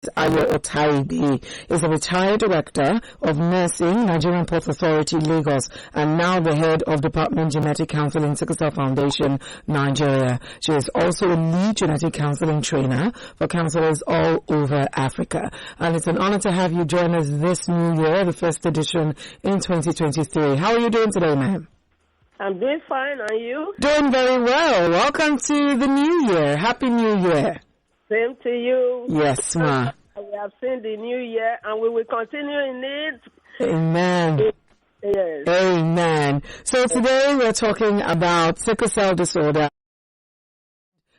guest, Ayo Otaigbe, is a retired director of nursing, Nigerian Port Authority, Lagos, and now the head of Department Genetic Counseling, Sickle Cell Foundation Nigeria. She is also a lead genetic counseling trainer for counselors all over Africa. And it's an honor to have you join us this new year, the first edition in 2023. How are you doing today, ma'am? I'm doing fine, and you? Doing very well. Welcome to the new year. Happy New Year. Same to you. Yes, ma. We have seen the new year, and we will continue in it. Amen. Yes. Amen. So today we're talking about sickle cell disorder,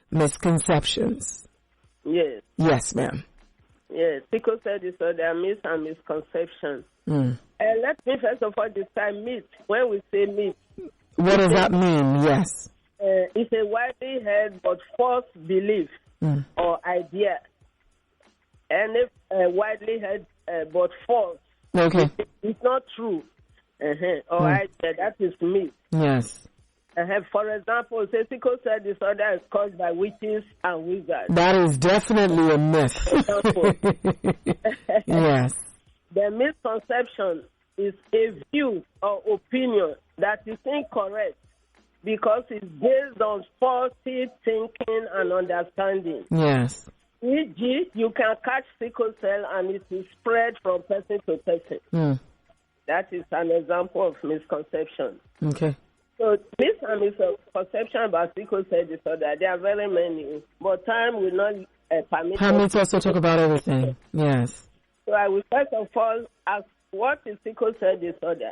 misconceptions. Yes. Yes, ma'am. Yes. Sickle cell disorder, myths and misconceptions. Let me first of all describe myth. When we say myth, what does that mean? Yes. It's a widely held but false belief or idea. And if widely held but false, Okay. it's not true. Or idea, that is myth. Yes. For example, say sickle cell disorder is caused by witches and wizards. That is definitely a myth. Yes. The misconception is a view or opinion that is incorrect because it's based on faulty thinking and understanding. Yes. E.g., you can catch sickle cell and it will spread from person to person. That is an example of misconception. Okay. So this and misconception about sickle cell disorder, there are very many, but time will not permit us to talk about everything. Yes. So I will first of all ask, what is sickle cell disorder?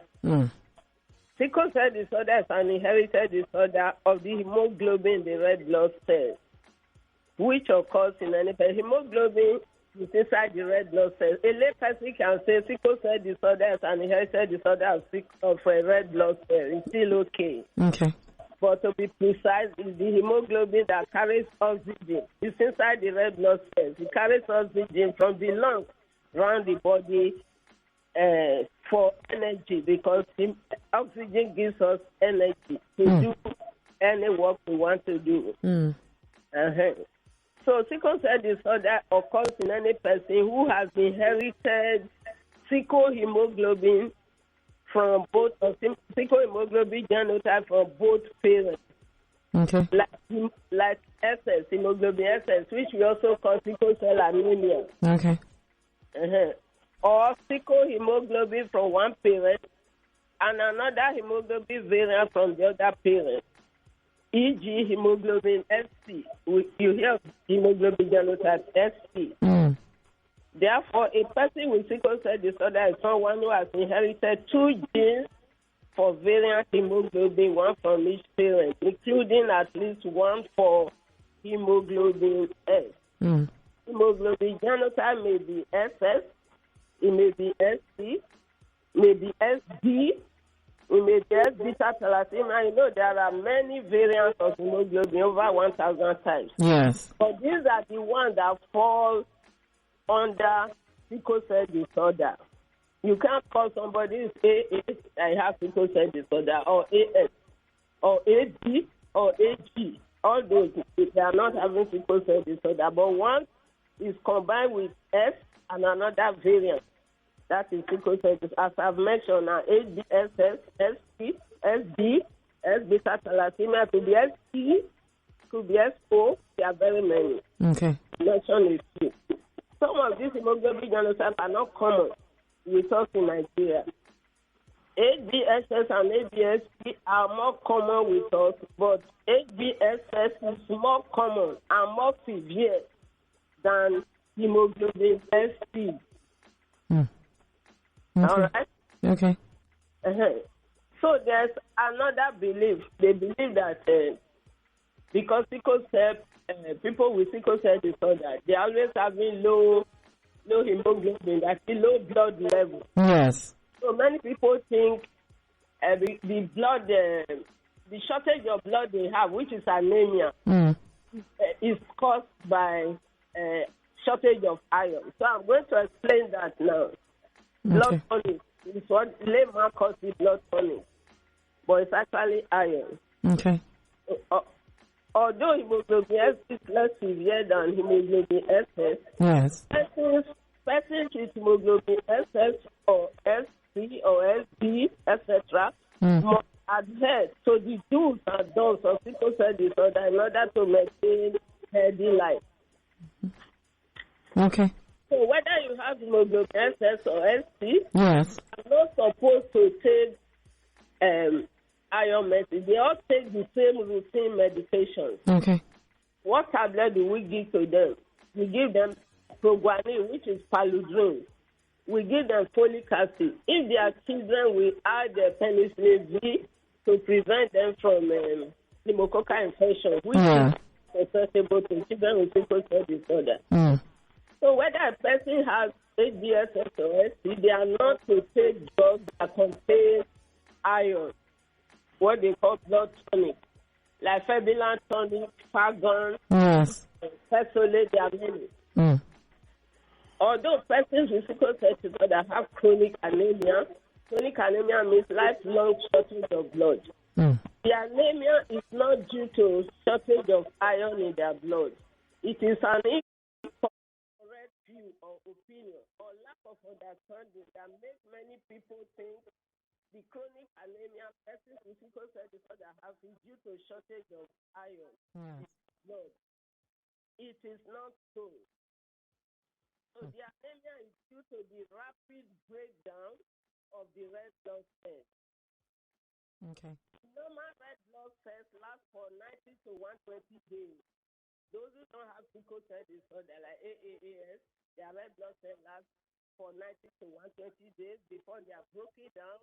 Sickle cell disorder is an inherited disorder of the hemoglobin in the red blood cells, which occurs in any person. Hemoglobin is inside the red blood cells. A lay person can say sickle cell disorder is an inherited disorder of a red blood cell. It's still okay. Okay. But to be precise, it's the hemoglobin that carries oxygen. It's inside the red blood cells. It carries oxygen from the lungs around the body for energy, because oxygen gives us energy to do any work we want to do. So sickle cell disorder occurs in any person who has inherited sickle hemoglobin from both, sickle hemoglobin genotype from both parents. Okay. Like SS, hemoglobin SS, which we also call sickle cell anemia. Okay. Or sickle hemoglobin from one parent and another hemoglobin variant from the other parent, e.g. hemoglobin SC. You hear of hemoglobin genotype SC. Therefore, a person with sickle cell disorder is someone who has inherited two genes for variant hemoglobin, one from each parent, including at least one for hemoglobin S. Hemoglobin genotype may be SS, it may be SC, may be SD, it may be S-beta thalassemia. You know, there are many variants of hemoglobin, over 1,000 types. Yes. But these are the ones that fall under sickle cell disorder. You can't call somebody AA, I have sickle cell disorder, or AS, or AD, or AG. All those, they are not having sickle cell disorder. But one is combined with S and another variant. That is sickle cell disorder. As I've mentioned now, ADSS, SP, SD, S-beta thalassemia, could be SP, could be SO. There are very many. Okay. Mention is few. Some of these hemoglobin genotypes are not common with us in Nigeria. ADSS and ADSP are more common with us, but ADSS is more common and more severe than hemoglobin SP. Okay. All right? Okay. So there's another belief. They believe that because sickle cell, people with sickle cell disorder, they always having low hemoglobin, that's the low blood level. Yes. So many people think the blood, the shortage of blood they have, which is anemia, is caused by shortage of iron. So I'm going to explain that now. Blood tonic is what layman calls the blood tonic, but it's actually iron. Okay. although hemoglobin S is less severe than hemoglobin SS, Yes. persons with hemoglobin SS or SC or SB, etc., must adhere to the do's and don'ts of sickle cell disorder in order to maintain healthy life. Okay. So whether you have hemoglobin SS or SC, Yes. you're not supposed to take iron medicine. They all take the same routine medications. Okay. What tablet do we give to them? We give them proguanil, which is paludrin. We give them folic acid. If they are children, we add penicillin G to prevent them from pneumococcal infection, which is susceptible to children with sickle cell disorder. So whether a person has ADSS or SC, they are not to take drugs that contain iron, what they call blood tonic, like Febilan tonic, Fagon, Fesolate, they are many. Although persons with sickle cell disorder have chronic anemia means lifelong shortage of blood. The anemia is not due to shortage of iron in their blood. It is an incorrect view or opinion or lack of understanding that makes many people think the chronic anemia persons with sickle cell disorder have is due to shortage of iron in blood. It is not so. So the anemia is due to the rapid breakdown of the red blood cells. Okay. Normal red blood cells last for 90 to 120 days. Those who don't have sickle cell disorder like AAAS, their red blood cells last for 90 to 120 days before they are broken down,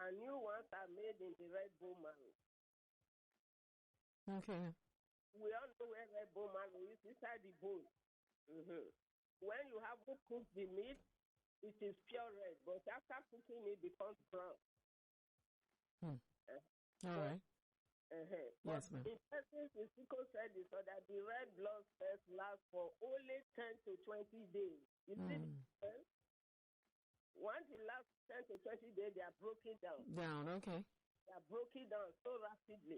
and new ones are made in the red bone marrow. Okay. We all know where red bone marrow is, inside the bone. When you have to cook the meat, it is pure red, but after cooking it becomes brown. All right. Yes, ma'am. In persons with sickle cell disorder, the red blood cells last for only 10 to 20 days. You see the difference? Once it lasts 10 to 20 days, they are broken down. Okay. They are broken down so rapidly.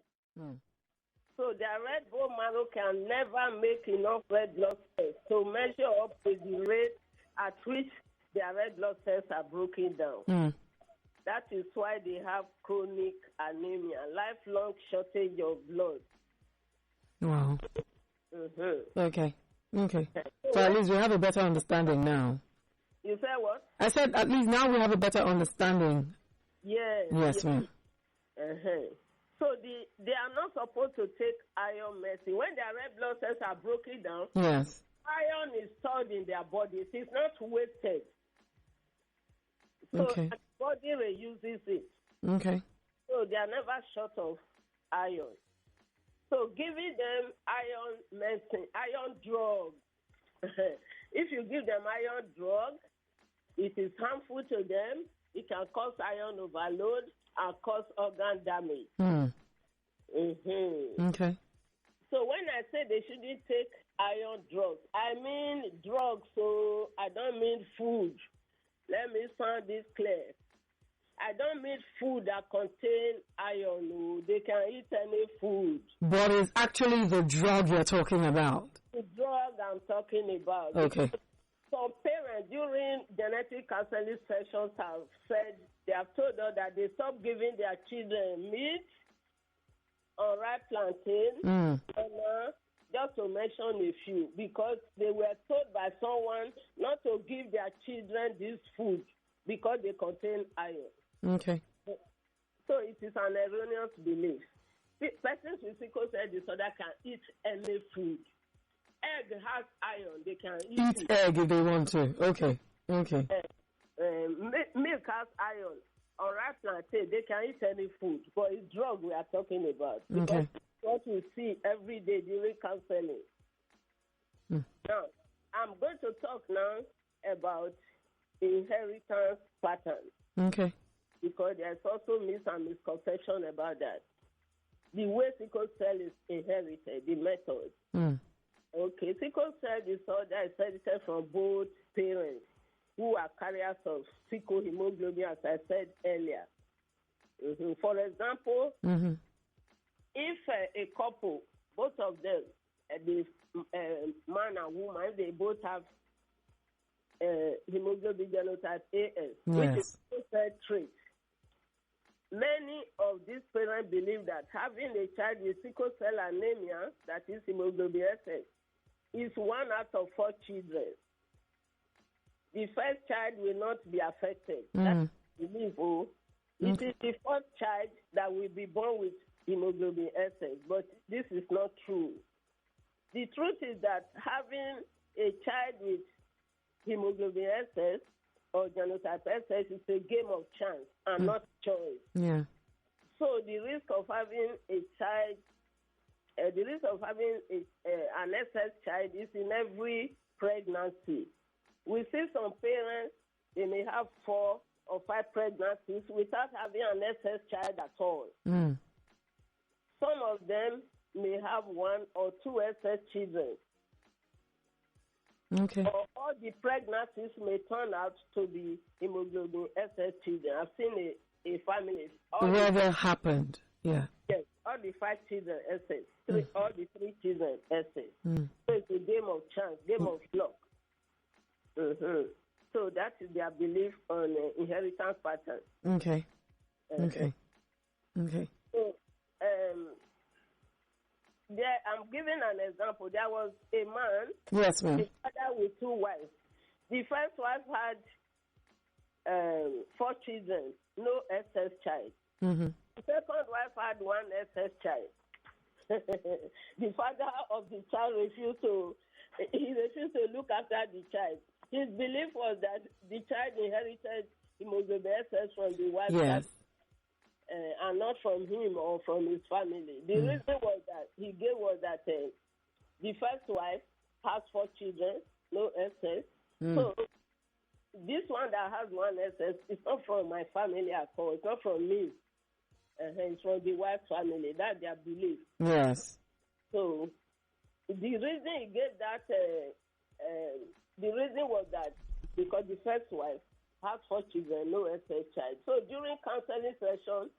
So their red bone marrow can never make enough red blood cells to measure up with the rate at which their red blood cells are broken down. That is why they have chronic anemia, lifelong shortage of blood. Wow. Okay. So at least we have a better understanding now. You said what? I said at least now we have a better understanding. Yes, ma'am. So they are not supposed to take iron medicine. When their red blood cells are broken down, iron is stored in their body. It is not wasted. So the body reuses it. So they are never short of iron. So giving them iron medicine, iron drug. If you give them iron drug, it is harmful to them. It can cause iron overload and cause organ damage. So when I say they shouldn't take iron drugs, I mean drugs, so I don't mean food. Let me sound this clear. I don't mean food that contain iron. No. They can eat any food. But it's actually the drug you're talking about. The drug I'm talking about. Okay. Some parents during genetic counseling sessions have said, they have told us that they stop giving their children meat, unripe plantain, just to mention a few, because they were told by someone not to give their children this food because they contain iron. So it is an erroneous belief. Persons with sickle cell disorder can eat any food. Egg has iron. They can eat egg if they want to. Milk has iron. Unripe plantain, they can eat any food. But it's drug we are talking about. Because what we see every day during counseling. Now, I'm going to talk now about inheritance patterns. Because there's also myths and misconception about that. The way sickle cell is inherited, the method. Sickle cell disorder is inherited from both parents who are carriers of sickle hemoglobin, as I said earlier. For example, if a couple, both of them, the man and woman, they both have hemoglobin genotype AS, which is a trait. Many of these parents believe that having a child with sickle cell anemia, that is hemoglobin SS, is 1 out of 4 children. The first child will not be affected. That's belief. It is the first child that will be born with hemoglobin SS, but this is not true. The truth is that having a child with hemoglobin SS or genotype SS is a game of chance and not choice. Yeah. So the risk of having a child, an SS child is in every pregnancy. We see some parents, they may have 4 or 5 pregnancies without having an SS child at all. Some of them may have 1 or 2 SS children. Okay. Or all the pregnancies may turn out to be hemoglobin SS children. I've seen a family. Where that happened, yeah. Yes, all the 5 children SS, all the 3 children SS. So it's a game of chance, game of luck. So that is their belief on inheritance patterns. Okay. So, I'm giving an example. There was a man, yes, ma'am, a father with 2 wives. The first wife had 4 children, no SS child. The second wife had 1 SS child. The father of the child refused to look after the child. His belief was that the child inherited hemoglobin SS from the wife. Yes. And not from him or from his family. The reason was that he gave was that the first wife has 4 children, no SS. So this one that has 1 SS is not from my family at all. It's not from me. It's from the wife's family. That's their belief. Yes. So the reason he gave that, the reason was that because the first wife has 4 children, no SS child. So during counseling session,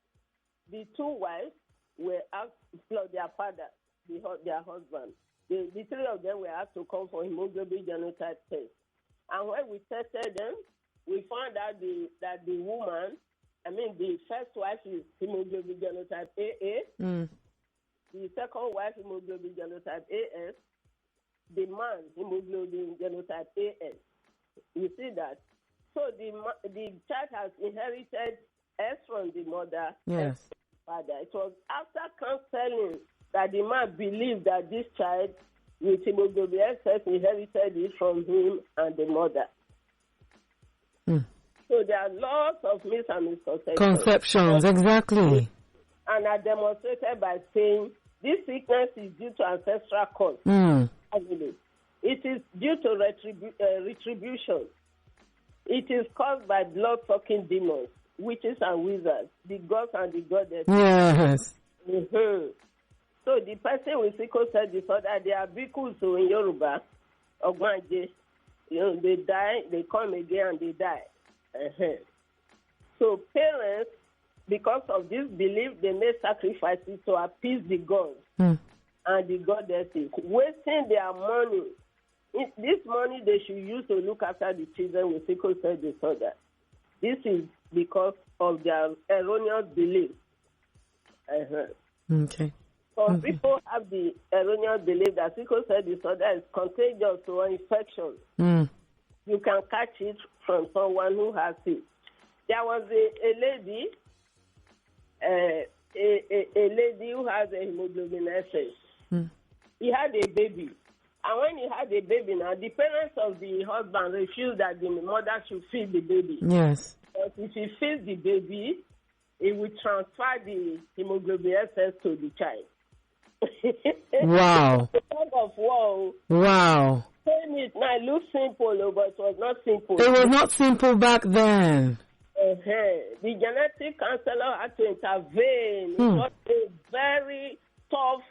the 2 wives were asked for their father, their husband. The 3 of them were asked to come for hemoglobin genotype test. And when we tested them, we found out that the woman, the first wife is hemoglobin genotype AA. The second wife, hemoglobin genotype AS. The man, hemoglobin genotype AS. You see that? So the child has inherited S from the mother. Yes. S from the father. It was after counseling that the man believed that this child with hemoglobin SS inherited it from him and the mother. So there are lots of myths and misconceptions, exactly. And are demonstrated by saying this sickness is due to ancestral cause. It is due to retribution. It is caused by blood-sucking demons, witches and wizards, the gods and the goddesses. Yes. So the person with sickle cell disorder, they are bikuls in Yoruba, Ogbanje. They die, they come again and they die. So parents, because of this belief, they make sacrifices to appease the gods and the goddesses, wasting their money. This money they should use to look after the children with sickle cell disorder. This is because of their erroneous belief. Okay. Some people have the erroneous belief that sickle cell disorder is contagious or infection. You can catch it from someone who has it. There was a lady, a lady who has a hemoglobin SS. He had a baby. And when he had a baby now, the parents of the husband refused that the mother should feed the baby. Yes. But if he feeds the baby, it will transfer the hemoglobin SS to the child. Wow. Wow. Saying it now, it looks simple, but it was not simple. It was not simple back then. The genetic counselor had to intervene. It was a very tough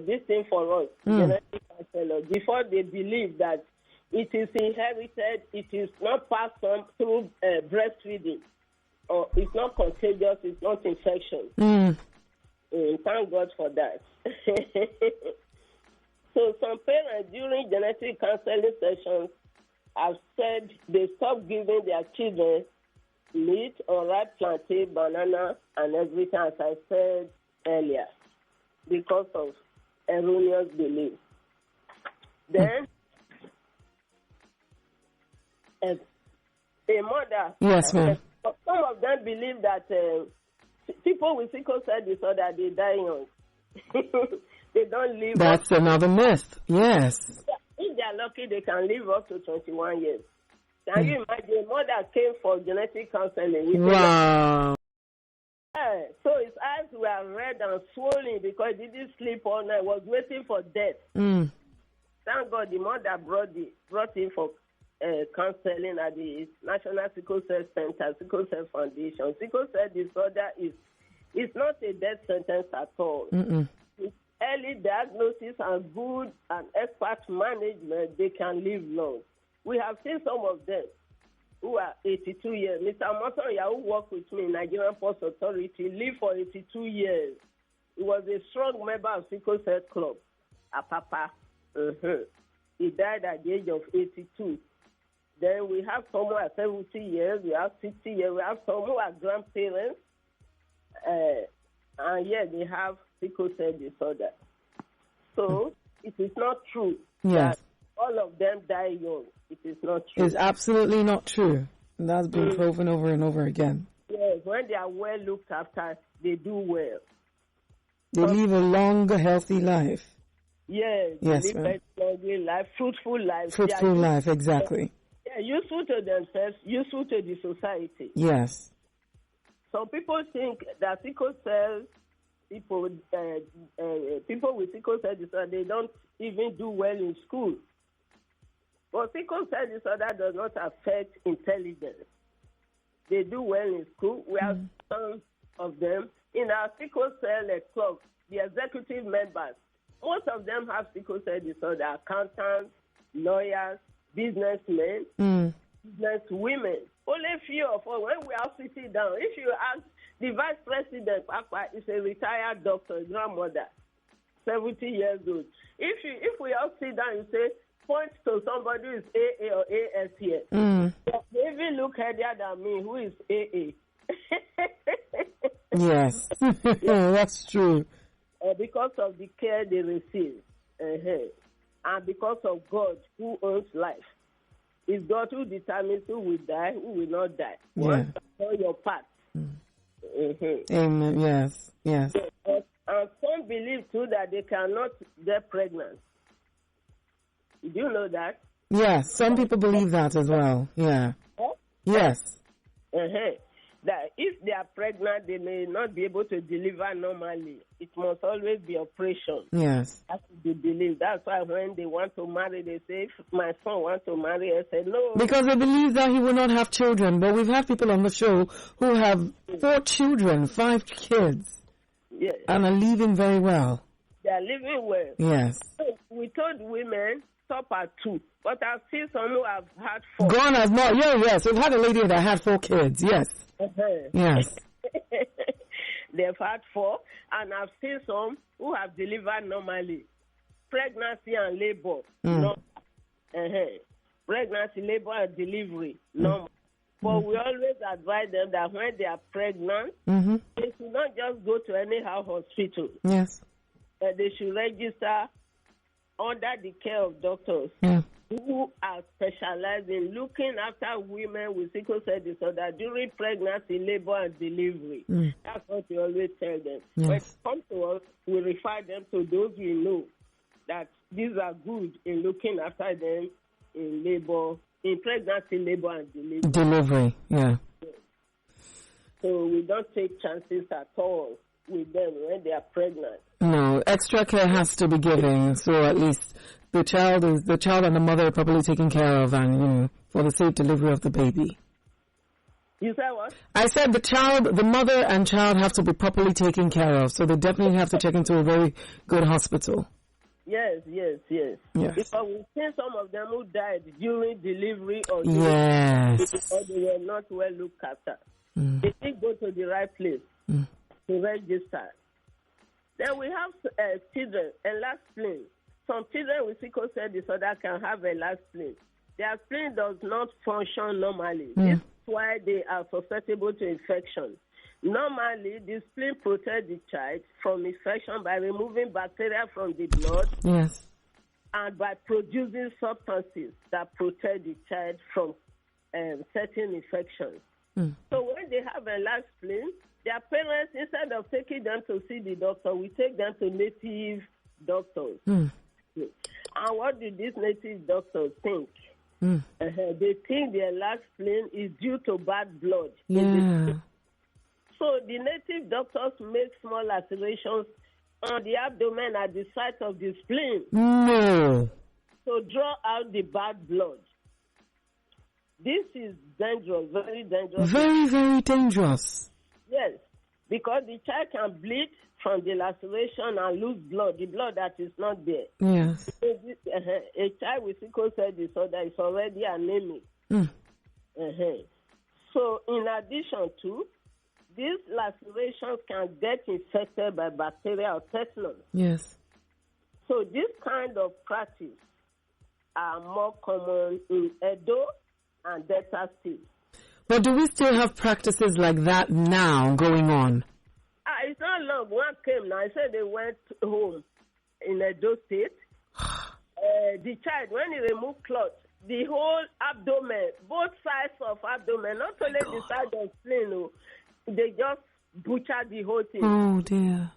this thing for us, genetic counselor, before they believe that it is inherited, it is not passed on through breastfeeding, or it's not contagious, it's not infection. Thank God for that. So some parents during genetic counseling sessions have said they stop giving their children meat or ripe plantain, banana, and everything, as I said earlier, because of erroneous beliefs. Then, a mother, yes, ma'am. Some of them believe that people with sickle cell disorder, they die young. They don't live. That's another myth. Yes. If they are lucky, they can live up to 21 years. Can you imagine? A mother came for genetic counseling. Wow. So his eyes were red and swollen because he didn't sleep all night. Was waiting for death. Thank God the mother brought him for counseling at the National Sickle Cell Center, Sickle Cell Foundation. Sickle cell disorder is not a death sentence at all. With early diagnosis and good and expert management, they can live long. We have seen some of them who are 82 years. Mr. Motoya, who worked with me in Nigerian Post Authority, lived for 82 years. He was a strong member of Sickle Cell Club, Apapa. He died at the age of 82. Then we have some who are 70 years, we have 60 years, we have some who are grandparents, and yet they have sickle cell disorder. So it is not true that all of them die young. It is not true. It's absolutely not true. And that's been proven over and over again. Yes, when they are well looked after, they do well. They live a long, healthy life. Yes, yes, they live a long life, fruitful life. Fruitful life, exactly. Yeah, useful to themselves, useful to the society. Yes. Some people think that sickle cell people with sickle cell disorder, they don't even do well in school. But sickle cell disorder does not affect intelligence. They do well in school. We have some of them in our sickle cell club, the executive members. Most of them have sickle cell disorder: accountants, lawyers, businessmen, businesswomen. Only few of us, when we are sitting down, if you ask the vice president, Papa is a retired doctor, grandmother, 70 years old. If we all sit down, you say, point to somebody who is AA or AS here. They even look heavier than me, who is AA. Yes, that's true. Because of the care they receive, and because of God who owns life. It's God who determines who will die, who will not die. Once you know your path. Amen. Yes. Yes. And some believe too that they cannot get pregnant. Did you know that? Yes. Some people believe that as well. Yeah. Yes. That if they are pregnant, they may not be able to deliver normally. It must always be operation. Yes. That's the belief. That's why when they want to marry, they say, if my son wants to marry, I say no. Because they believe that he will not have children. But we've had people on the show who have 4 children, 5 kids, and are living very well. They are living well. Yes. So we told women, stop at 2. But I've seen some who have had 4. Gone as more. Yes. We've had a lady that had 4 kids. Yes. Yes. They've had 4, and I've seen some who have delivered normally. Pregnancy and labor, normal. Pregnancy, labor, and delivery, normal. But we always advise them that when they are pregnant, they should not just go to anyhow hospital. Yes. They should register under the care of doctors who are specialized in looking after women with sickle cell disorder during pregnancy, labor, and delivery. That's what we always tell them. Yes. When it comes to us, we refer them to those we know that these are good in looking after them in labor, in pregnancy, labor, and delivery. Delivery, yeah. So we don't take chances at all with them when they are pregnant. No, extra care has to be given, so at least the child and the mother are properly taken care of, and for the safe delivery of the baby. You said what? I said the mother and child have to be properly taken care of, so they definitely have to check into a very good hospital. Yes. Because we've seen some of them who died during delivery or or they were not well looked after. They didn't go to the right place to register. Then we have children, enlarged spleen. Some children with sickle cell disorder can have enlarged spleen. Their spleen does not function normally. This is why they are susceptible to infection. Normally, the spleen protects the child from infection by removing bacteria from the blood. Yes. And by producing substances that protect the child from certain infections. So when they have enlarged spleen, their parents, instead of taking them to see the doctor, we take them to native doctors. And what do these native doctors think? They think the enlarged spleen is due to bad blood. Yeah. So the native doctors make small lacerations on the abdomen at the site of the spleen. No. To draw out the bad blood. This is dangerous, very dangerous. Very, very dangerous. Yes, because the child can bleed from the laceration and lose blood, the blood that is not there. Yes. A child with sickle cell disorder is already anemic. So in addition to, these lacerations can get infected by bacteria or tetanus. Yes. So this kind of practice are more common in Edo and Delta states. But do we still have practices like that now going on? It's not long. One came now. I said they went home in Edo State. The child, when he removed cloth, the whole abdomen, both sides of abdomen, not only the side of spleen, they just butchered the whole thing. Oh, dear.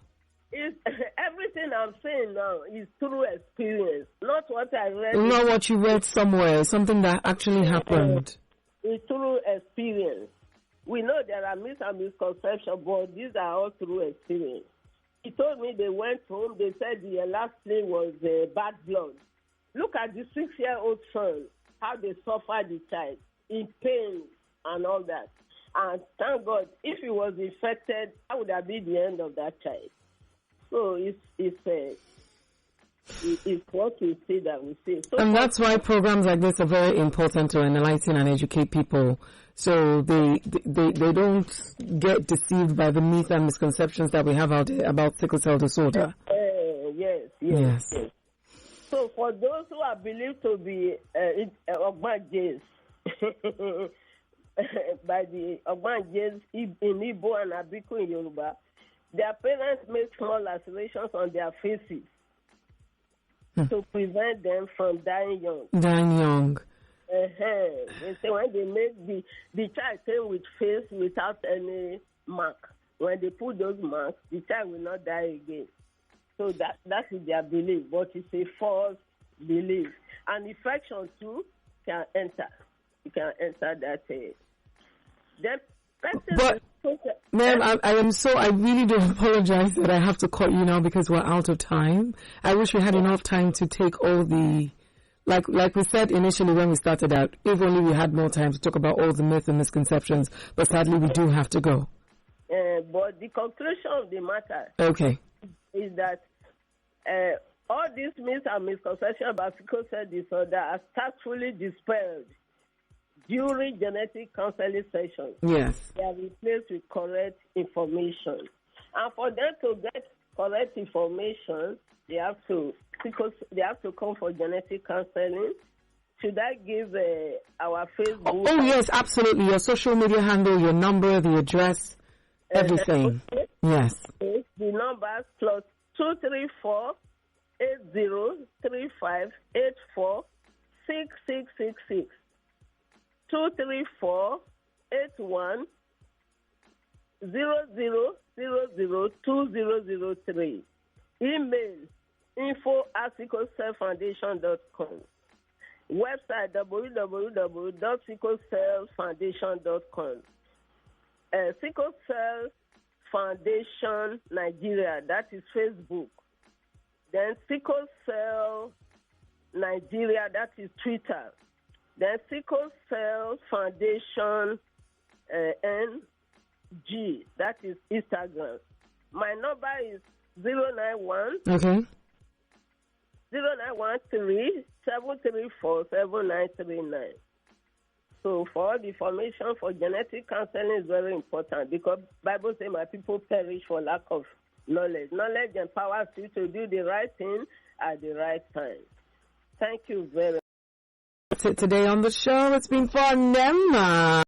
Everything I'm saying now is through experience, not what I read. Not what you read somewhere, something that actually happened. It's through experience. We know there are myths and misconceptions, but these are all through experience. He told me they went home, they said the last thing was bad blood. Look at the 6-year-old son, how they suffered the child, in pain and all that. And thank God, if he was infected, that would have been the end of that child. So it's what we see that we see. So and that's why programs like this are very important to enlighten and educate people, so they don't get deceived by the myths and misconceptions that we have out there about sickle cell disorder. Yes. So for those who are believed to be Ogbanjes, by the Ogbanjes in Igbo and Abiku in Yoruba, their parents make small lacerations on their faces to prevent them from dying young. They say when they make the child came with face without any mark. When they put those marks, the child will not die again. So that is their belief, but it's a false belief. And infection too can enter. You can enter that. But, ma'am, I really do apologize that I have to cut you now because we're out of time. I wish we had enough time to take all the, like we said initially when we started out, if only we had more time to talk about all the myths and misconceptions, but sadly we do have to go. But the conclusion of the matter is that all these myths and misconceptions about sickle cell disorder are tactfully dispelled during genetic counseling sessions. Yes. They are replaced with correct information. And for them to get correct information, they have to come for genetic counseling. Should I give our Facebook? Oh, yes, absolutely. Your social media handle, your number, the address, everything. Yes. The numbers plus 234 8035 84 6666. 234 81 00002003. Email info@sicklecellfoundation.com. Website www.sicklecellfoundation.com. Sickle Cell Foundation Nigeria, that is Facebook. Then Sickle Cell Nigeria, that is Twitter. Then Sickle Cell Foundation NG, that is Instagram. My number is 091 0913 734 7939. So for all the information for genetic counseling is very important because Bible says my people perish for lack of knowledge. Knowledge empowers you to do the right thing at the right time. Thank you very much. That's it today on the show. It's been fun, Emma.